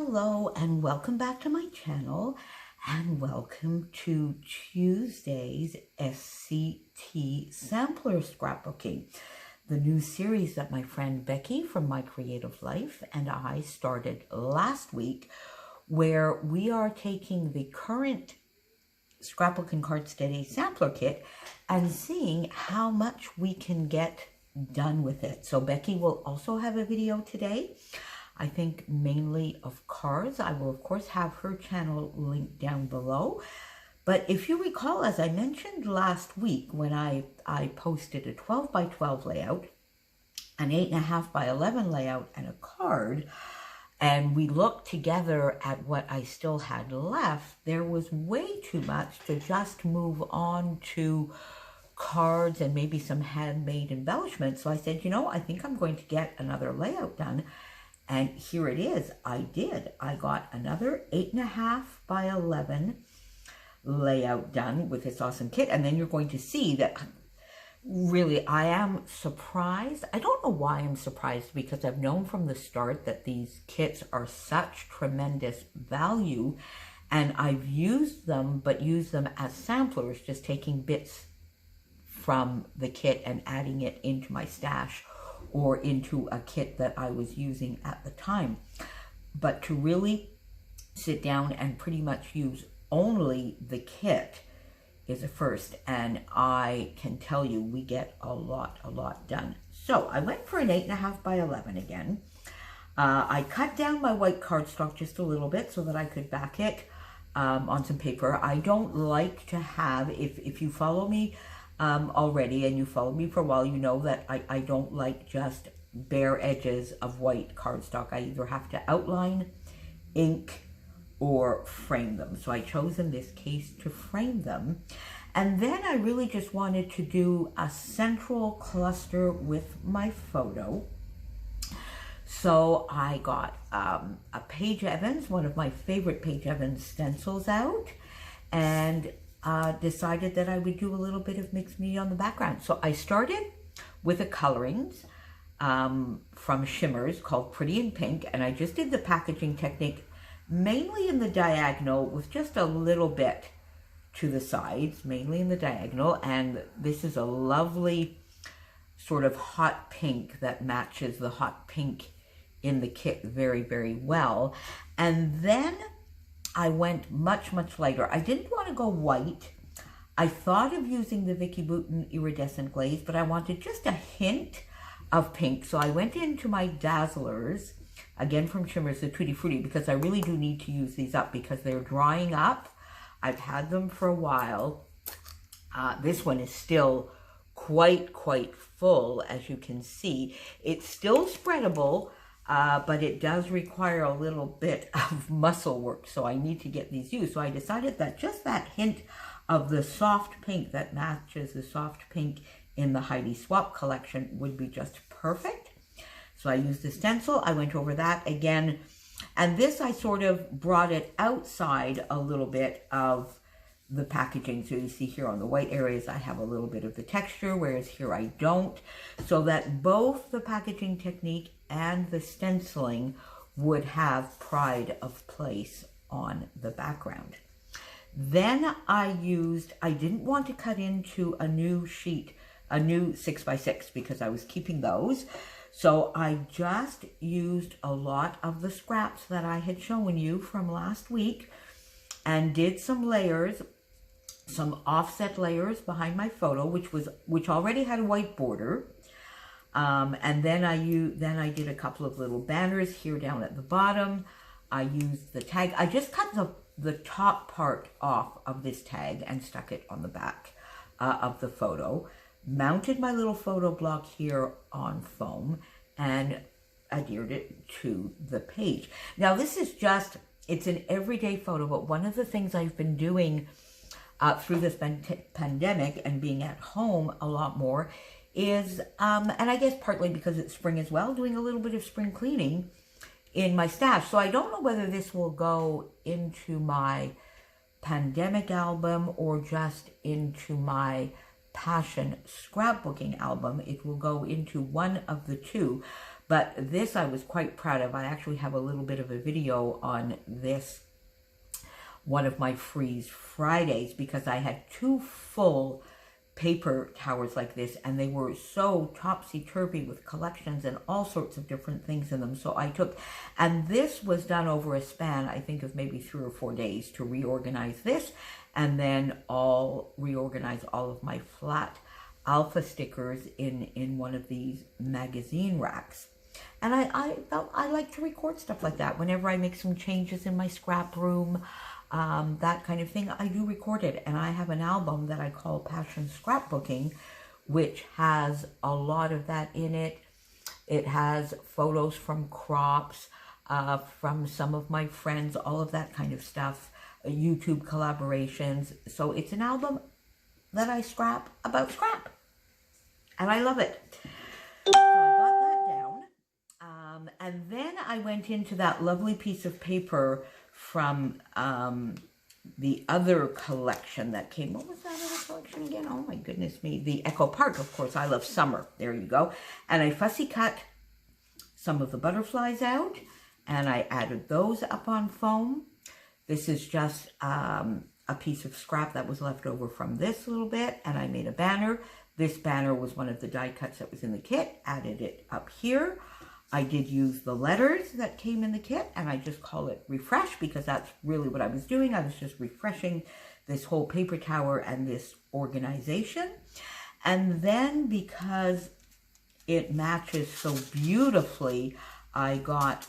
Hello and welcome back to my channel and welcome to Tuesday's SCT Sampler Scrapbooking, the new series that my friend Becky from My Creative Life and I started last week, where we are taking the current Scrapbook Cards Today Sampler kit and seeing how much we can get done with it. So Becky will also have a video today, I think mainly of cards. I will, of course, have her channel linked down below. But if you recall, as I mentioned last week, when I posted a 12 by 12 layout, an 8.5 by 11 layout, and a card, and we looked together at what I still had left, there was way too much to just move on to cards and maybe some handmade embellishments. So I said, you know, I think I'm going to get another layout done. And here it is. I did. I got another 8.5 by 11 layout done with this awesome kit. And then you're going to see that really I am surprised. I don't know why I'm surprised, because I've known from the start that these kits are such tremendous value. And I've used them, but used them as samplers, just taking bits from the kit and adding it into my stash or into a kit that I was using at the time. But to really sit down and pretty much use only the kit is a first, and I can tell you we get a lot done. So I went for an 8.5 by 11 again. I cut down my white cardstock just a little bit so that I could back it on some paper. I don't like to have, if you follow me already and you follow me for a while, you know that I don't like just bare edges of white cardstock. I either have to outline, ink, or frame them. So I chose in this case to frame them. And then I really just wanted to do a central cluster with my photo. So I got a Paige Evans, one of my favorite Paige Evans stencils out, and decided that I would do a little bit of mixed media on the background. So I started with a colorings from Shimmers called Pretty in Pink, and I just did the packaging technique mainly in the diagonal with just a little bit to the sides, mainly in the diagonal. And this is a lovely sort of hot pink that matches the hot pink in the kit very well. And then I went much lighter. I didn't want to go white. I thought of using the Vicky Bouton iridescent glaze, but I wanted just a hint of pink. So I went into my Dazzlers, again from Shimmers, the Tutti Frutti, because I really do need to use these up because they're drying up. I've had them for a while. This one is still quite full, as you can see. It's still spreadable, but it does require a little bit of muscle work, so I need to get these used. So I decided that just that hint of the soft pink that matches the soft pink in the Heidi Swap collection would be just perfect. So I used the stencil. I went over that again, and this I sort of brought it outside a little bit of the packaging. So you see here on the white areas I have a little bit of the texture, whereas here I don't, so that both the packaging technique and the stenciling would have pride of place on the background. Then I didn't want to cut into a new sheet, a new 6x6, because I was keeping those. So I just used a lot of the scraps that I had shown you from last week and did some layers, some offset layers behind my photo, which already had a white border. And then I did a couple of little banners here down at the bottom. I used the tag. I just cut the top part off of this tag and stuck it on the back of the photo. Mounted my little photo block here on foam and adhered it to the page. Now this is just, it's an everyday photo, but one of the things I've been doing through this pandemic and being at home a lot more is, and I guess partly because it's spring as well, doing a little bit of spring cleaning in my stash. So I don't know whether this will go into my pandemic album or just into my passion scrapbooking album. It will go into one of the two, But this I was quite proud of. I actually have a little bit of a video on this, one of my Freeze Fridays, because I had 2 full paper towers like this, and they were so topsy-turvy with collections and all sorts of different things in them. So I took, and this was done over a span, I think, of maybe 3 or 4 days to reorganize this, and then reorganize all of my flat alpha stickers in one of these magazine racks. And I felt I like to record stuff like that whenever I make some changes in my scrap room. That kind of thing, I do record it. And I have an album that I call Passion Scrapbooking, which has a lot of that in it. It has photos from crops, from some of my friends, all of that kind of stuff, YouTube collaborations. So it's an album that I scrap about scrap. And I love it. So I got that down. And then I went into that lovely piece of paper from the other collection that came. What was that other collection again? Oh my goodness me. The Echo Park, of course. I love summer. There you go. And I fussy cut some of the butterflies out, and I added those up on foam. This is just a piece of scrap that was left over from this little bit, and I made a banner. This banner was one of the die cuts that was in the kit. Added it up here. I did use the letters that came in the kit, and I just call it Refresh because that's really what I was doing. I was just refreshing this whole paper tower and this organization. And then because it matches so beautifully, I got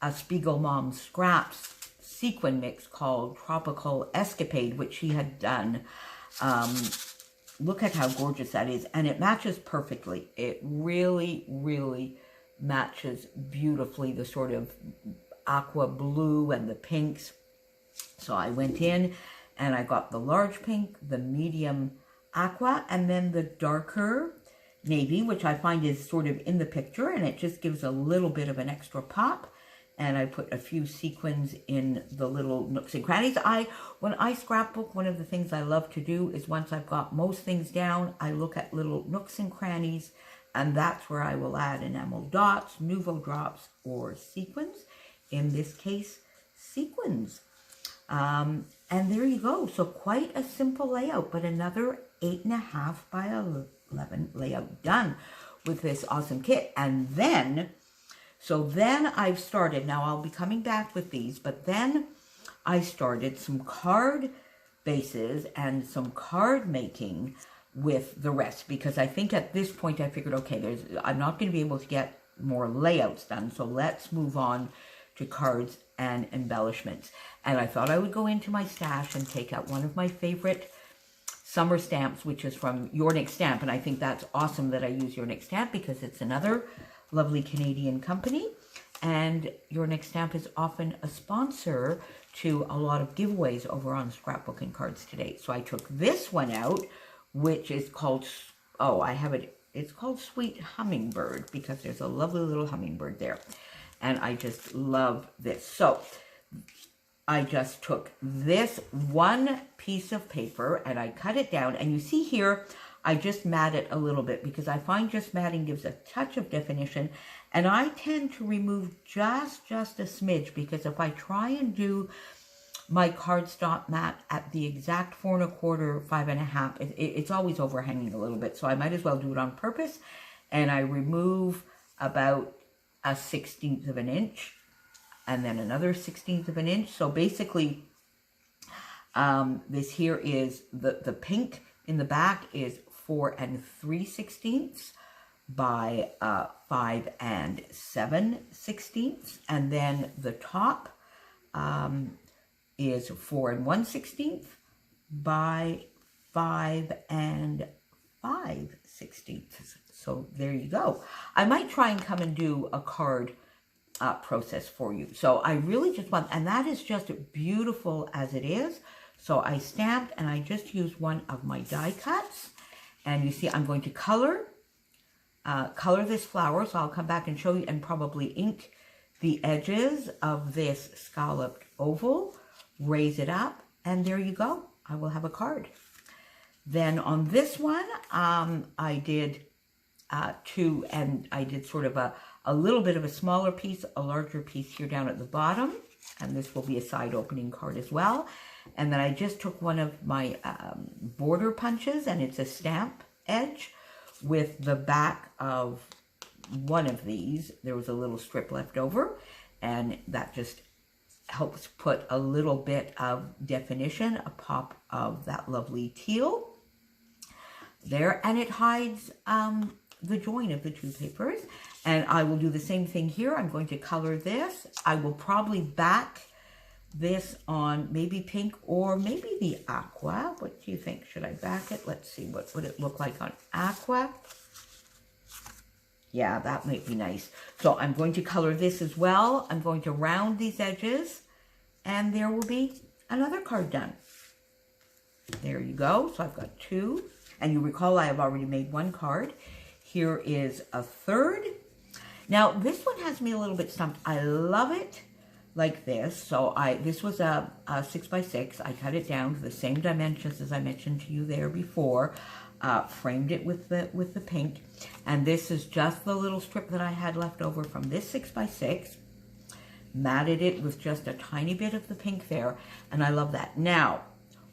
a Spiegel Mom Scraps sequin mix called Tropical Escapade, which she had done. Look at how gorgeous that is, and it matches perfectly. It really, really matches beautifully, the sort of aqua blue and the pinks. So I went in and I got the large pink, the medium aqua, and then the darker navy, which I find is sort of in the picture, and it just gives a little bit of an extra pop. And I put a few sequins in the little nooks and crannies. When I scrapbook, one of the things I love to do is once I've got most things down, I look at little nooks and crannies, and that's where I will add enamel dots, nouveau drops, or sequins. In this case, sequins. And there you go. So quite a simple layout, but another 8.5 by 11 layout done with this awesome kit. And then... so then I've started, now I'll be coming back with these, but then I started some card bases and some card making with the rest, because I think at this point I figured, okay, I'm not going to be able to get more layouts done, so let's move on to cards and embellishments. And I thought I would go into my stash and take out one of my favorite summer stamps, which is from Your Next Stamp, and I think that's awesome that I use Your Next Stamp because it's another lovely Canadian company, and Your Next Stamp is often a sponsor to a lot of giveaways over on Scrapbooking Cards Today. So I took this one out, which is called, oh, I have it, it's called Sweet Hummingbird because there's a lovely little hummingbird there, and I just love this. So I just took this one piece of paper and I cut it down, and you see here, I just mat it a little bit because I find just matting gives a touch of definition, and I tend to remove just a smidge, because if I try and do my cardstock mat at the exact 4 1/4, 5 1/2, it's always overhanging a little bit, so I might as well do it on purpose, and I remove about a 1/16 of an inch, and then another 1/16 of an inch. So basically, this here is the pink in the back is 4 3/16 by 5 7/16, and then the top is 4 1/16 by 5 5/16. So there you go. I might try and come and do a card process for you. So I really just want, and that is just beautiful as it is. So I stamped, and I just used one of my die cuts. And you see, I'm going to color this flower. So I'll come back and show you, and probably ink the edges of this scalloped oval, raise it up, and there you go. I will have a card. Then on this one, I did two, and I did sort of a little bit of a smaller piece, a larger piece here down at the bottom, and this will be a side opening card as well. And then I just took one of my border punches, and it's a stamp edge with the back of one of these. There was a little strip left over, and that just helps put a little bit of definition, a pop of that lovely teal there, and it hides the join of the two papers. And I will do the same thing here. I'm going to color this. I will probably back this on maybe pink or maybe the aqua. What do you think? Should I back it? Let's see, what would it look like on aqua? Yeah, that might be nice. So I'm going to color this as well. I'm going to round these edges, and there will be another card done. There you go. So I've got two. And you recall I have already made one card. Here is a third. Now, this one has me a little bit stumped. I love it like this. So this was a 6x6. I cut it down to the same dimensions as I mentioned to you there before. Framed it with the pink. And this is just the little strip that I had left over from this 6x6. Matted it with just a tiny bit of the pink there. And I love that. Now,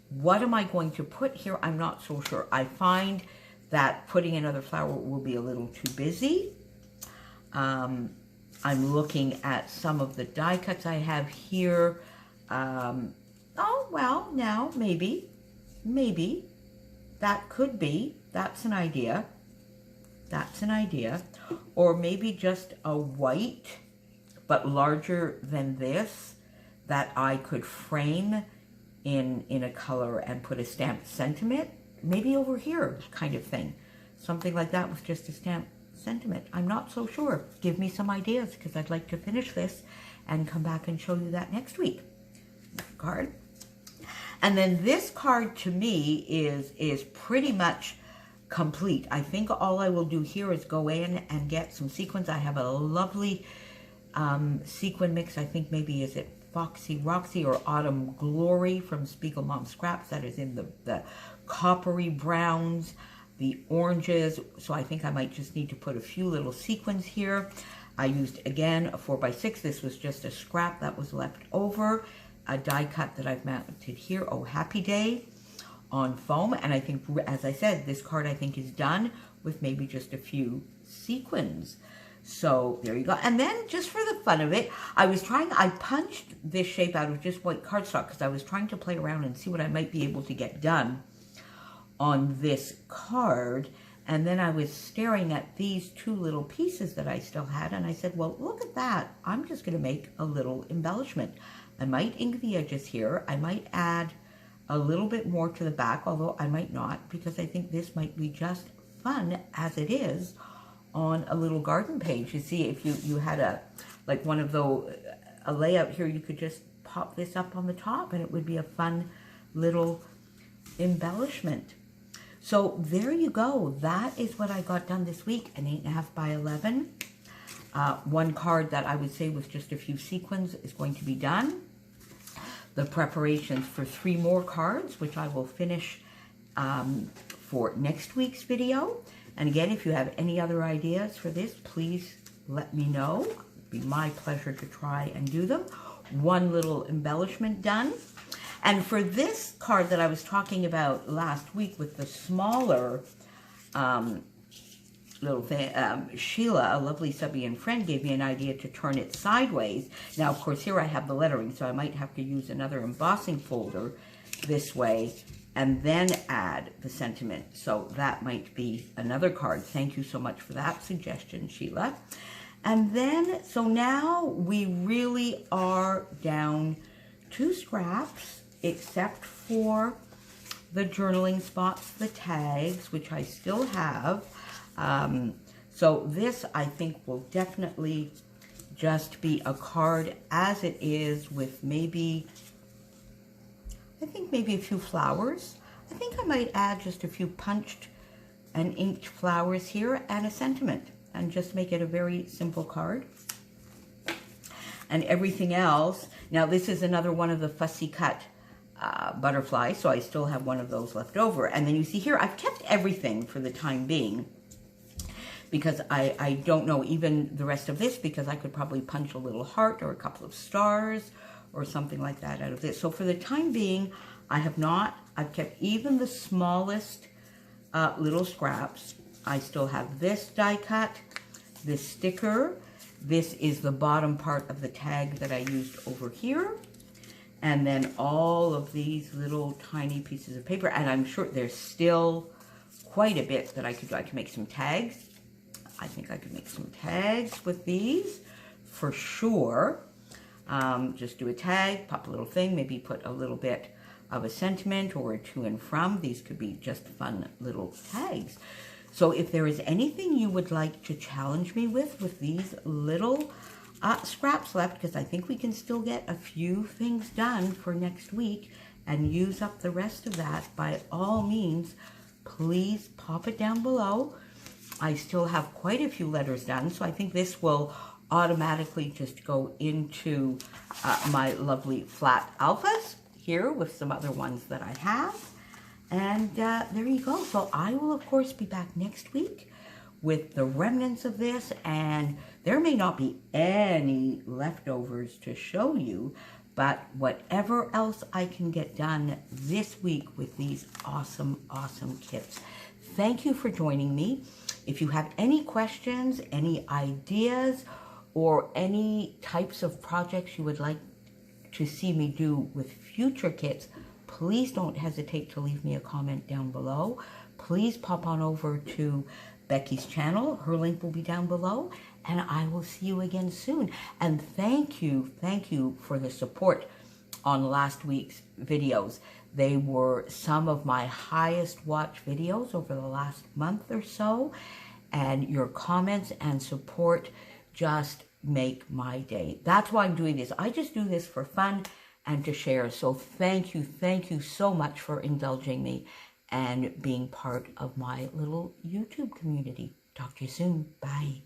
what am I going to put here? I'm not so sure. I find that putting another flower will be a little too busy. I'm looking at some of the die cuts I have here. Oh, well, now, maybe. That could be. That's an idea. That's an idea. Or maybe just a white, but larger than this, that I could frame in a color and put a stamped sentiment, maybe over here kind of thing. Something like that with just a stamped sentiment. I'm not so sure. Give me some ideas, because I'd like to finish this and come back and show you that next week. Card. And then this card to me is pretty much complete. I think all I will do here is go in and get some sequins. I have a lovely sequin mix. I think maybe, is it Foxy Roxy or Autumn Glory from Spiegel Mom Scraps, that is in the coppery browns, the oranges. So I think I might just need to put a few little sequins here. I used, again, a 4x6. This was just a scrap that was left over. A die cut that I've mounted here, Oh Happy Day, on foam. And I think, as I said, this card I think is done with maybe just a few sequins. So there you go. And then just for the fun of it, I punched this shape out of just white cardstock because I was trying to play around and see what I might be able to get done on this card. And then I was staring at these two little pieces that I still had, and I said, well, look at that. I'm just going to make a little embellishment. I might ink the edges here. I might add a little bit more to the back, although I might not, because I think this might be just fun as it is on a little garden page. You see, if you had a layout here, you could just pop this up on the top and it would be a fun little embellishment. So there you go. That is what I got done this week, an 8.5 by 11. One card that I would say with just a few sequins is going to be done. The preparations for 3 more cards, which I will finish for next week's video. And again, if you have any other ideas for this, please let me know. It'd be my pleasure to try and do them. One little embellishment done. And for this card that I was talking about last week with the smaller little thing, Sheila, a lovely subby and friend, gave me an idea to turn it sideways. Now, of course, here I have the lettering, so I might have to use another embossing folder this way and then add the sentiment. So that might be another card. Thank you so much for that suggestion, Sheila. And then, so now we really are down 2 scraps, except for the journaling spots, the tags, which I still have. So this, I think, will definitely just be a card as it is, with maybe, I think maybe a few flowers. I think I might add just a few punched and inked flowers here and a sentiment, and just make it a very simple card. And everything else, now this is another one of the fussy cut butterflies, so I still have one of those left over. And then you see here, I've kept everything for the time being, because I don't know even the rest of this, because I could probably punch a little heart or a couple of stars or something like that out of this. So for the time being, I've kept even the smallest little scraps. I still have this die cut, this sticker. This is the bottom part of the tag that I used over here. And then all of these little tiny pieces of paper. And I'm sure there's still quite a bit that I could do. I can make some tags. I think I could make some tags with these for sure. Just do a tag, pop a little thing, maybe put a little bit of a sentiment or a to and from. These could be just fun little tags. So if there is anything you would like to challenge me with these little scraps left, because I think we can still get a few things done for next week and use up the rest of that, by all means, please pop it down below. I still have quite a few letters done, so I think this will automatically just go into my lovely flat alphas here with some other ones that I have. And there you go. So I will, of course, be back next week with the remnants of this, and there may not be any leftovers to show you, but whatever else I can get done this week with these awesome, awesome kits. Thank you for joining me. If you have any questions, any ideas, or any types of projects you would like to see me do with future kits, please don't hesitate to leave me a comment down below. Please pop on over to Becky's channel. Her link will be down below, and I will see you again soon. And thank you for the support on last week's videos. They were some of my highest watched videos over the last month or so, and your comments and support just make my day. That's why I'm doing this. I just do this for fun and to share. So thank you so much for indulging me and being part of my little YouTube community. Talk to you soon. Bye.